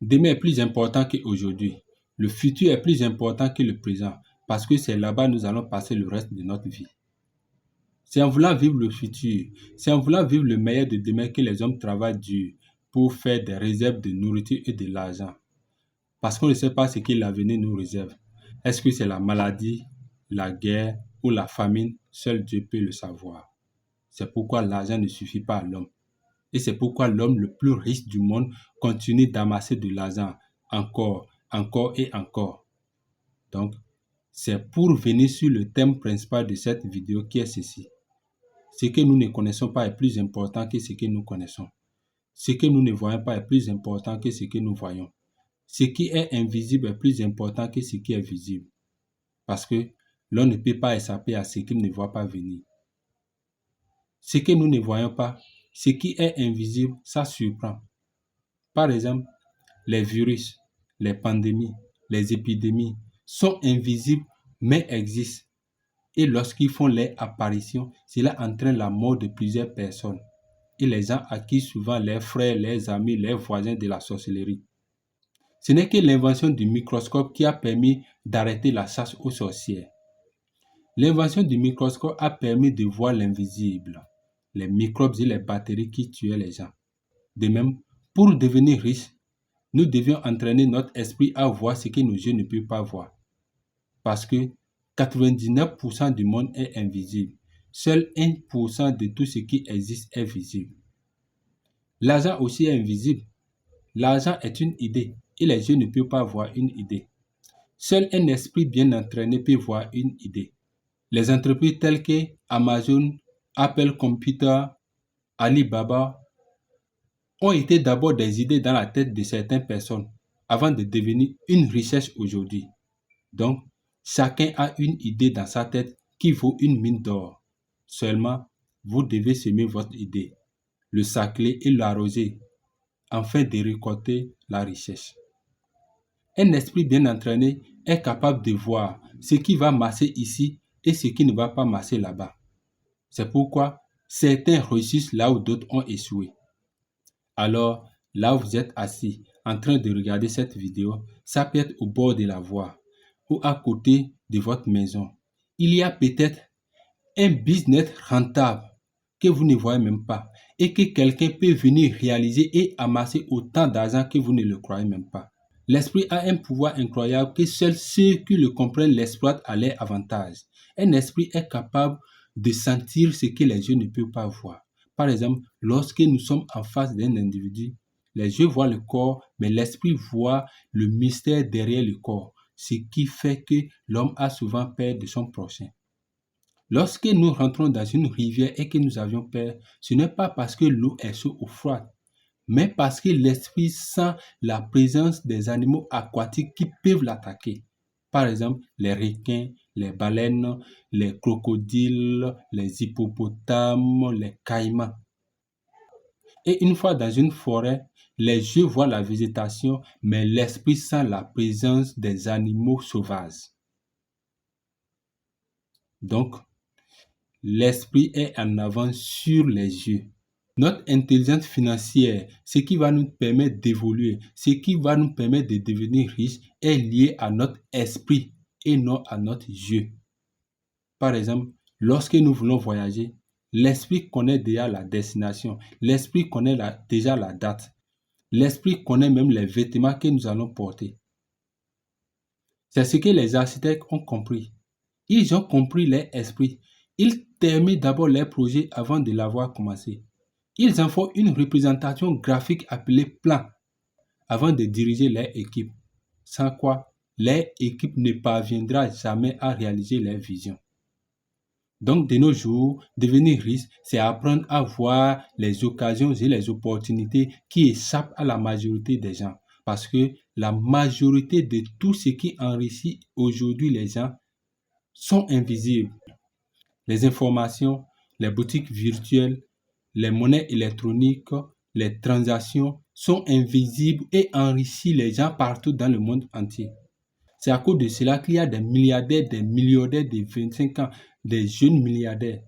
Demain est plus important qu'aujourd'hui. Le futur est plus important que le présent parce que c'est là-bas que nous allons passer le reste de notre vie. C'est en voulant vivre le futur, c'est en voulant vivre le meilleur de demain que les hommes travaillent dur pour faire des réserves de nourriture et de l'argent. Parce qu'on ne sait pas ce que l'avenir nous réserve. Est-ce que c'est la maladie, la guerre ou la famine? Seul Dieu peut le savoir. C'est pourquoi l'argent ne suffit pas à l'homme. Et c'est pourquoi l'homme le plus riche du monde continue d'amasser de l'argent encore, encore et encore. Donc, c'est pour venir sur le thème principal de cette vidéo qui est ceci. Ce que nous ne connaissons pas est plus important que ce que nous connaissons. Ce que nous ne voyons pas est plus important que ce que nous voyons. Ce qui est invisible est plus important que ce qui est visible. Parce que l'on ne peut pas échapper à ce qu'il ne voit pas venir. Ce que nous ne voyons pas, ce qui est invisible, ça surprend. Par exemple, les virus, les pandémies, les épidémies sont invisibles mais existent. Et lorsqu'ils font leur apparition, cela entraîne la mort de plusieurs personnes. Et les gens accusent souvent leurs frères, leurs amis, leurs voisins de la sorcellerie. Ce n'est que l'invention du microscope qui a permis d'arrêter la chasse aux sorcières. L'invention du microscope a permis de voir l'invisible, les microbes et les bactéries qui tuaient les gens. De même, pour devenir riche, nous devions entraîner notre esprit à voir ce que nos yeux ne peuvent pas voir. Parce que 99% du monde est invisible. Seul 1% de tout ce qui existe est visible. L'argent aussi est invisible. L'argent est une idée et les yeux ne peuvent pas voir une idée. Seul un esprit bien entraîné peut voir une idée. Les entreprises telles que Amazon, Apple Computer, Alibaba ont été d'abord des idées dans la tête de certaines personnes avant de devenir une richesse aujourd'hui. Donc, chacun a une idée dans sa tête qui vaut une mine d'or. Seulement, vous devez semer votre idée, le sacler et l'arroser afin de récolter la richesse. Un esprit bien entraîné est capable de voir ce qui va marcher ici et ce qui ne va pas marcher là-bas. C'est pourquoi certains réussissent là où d'autres ont échoué. Alors, là où vous êtes assis en train de regarder cette vidéo, ça peut être au bord de la voie ou à côté de votre maison. Il y a peut-être un business rentable que vous ne voyez même pas et que quelqu'un peut venir réaliser et amasser autant d'argent que vous ne le croyez même pas. L'esprit a un pouvoir incroyable que seuls ceux qui le comprennent l'exploitent à leur avantage. Un esprit est capable de sentir ce que les yeux ne peuvent pas voir. Par exemple, lorsque nous sommes en face d'un individu, les yeux voient le corps, mais l'esprit voit le mystère derrière le corps, ce qui fait que l'homme a souvent peur de son prochain. Lorsque nous rentrons dans une rivière et que nous avions peur, ce n'est pas parce que l'eau est chaude ou froide, mais parce que l'esprit sent la présence des animaux aquatiques qui peuvent l'attaquer. Par exemple, les requins, les baleines, les crocodiles, les hippopotames, les caïmans. Et une fois dans une forêt, les yeux voient la végétation, mais l'esprit sent la présence des animaux sauvages. Donc, l'esprit est en avance sur les yeux. Notre intelligence financière, ce qui va nous permettre d'évoluer, ce qui va nous permettre de devenir riches, est lié à notre esprit et non à notre yeux. Par exemple, lorsque nous voulons voyager, l'esprit connaît déjà la destination, l'esprit connaît déjà la date, l'esprit connaît même les vêtements que nous allons porter. C'est ce que les architectes ont compris. Ils ont compris leur esprit. Ils terminent d'abord leur projet avant de l'avoir commencé. Ils en font une représentation graphique appelée plan avant de diriger leur équipe. Sans quoi, leur équipe ne parviendra jamais à réaliser leur vision. Donc, de nos jours, devenir riche, c'est apprendre à voir les occasions et les opportunités qui échappent à la majorité des gens. Parce que la majorité de tout ce qui enrichit aujourd'hui les gens sont invisibles. Les informations, les boutiques virtuelles, les monnaies électroniques, les transactions sont invisibles et enrichissent les gens partout dans le monde entier. C'est à cause de cela qu'il y a des milliardaires, des millionnaires de 25 ans, des jeunes milliardaires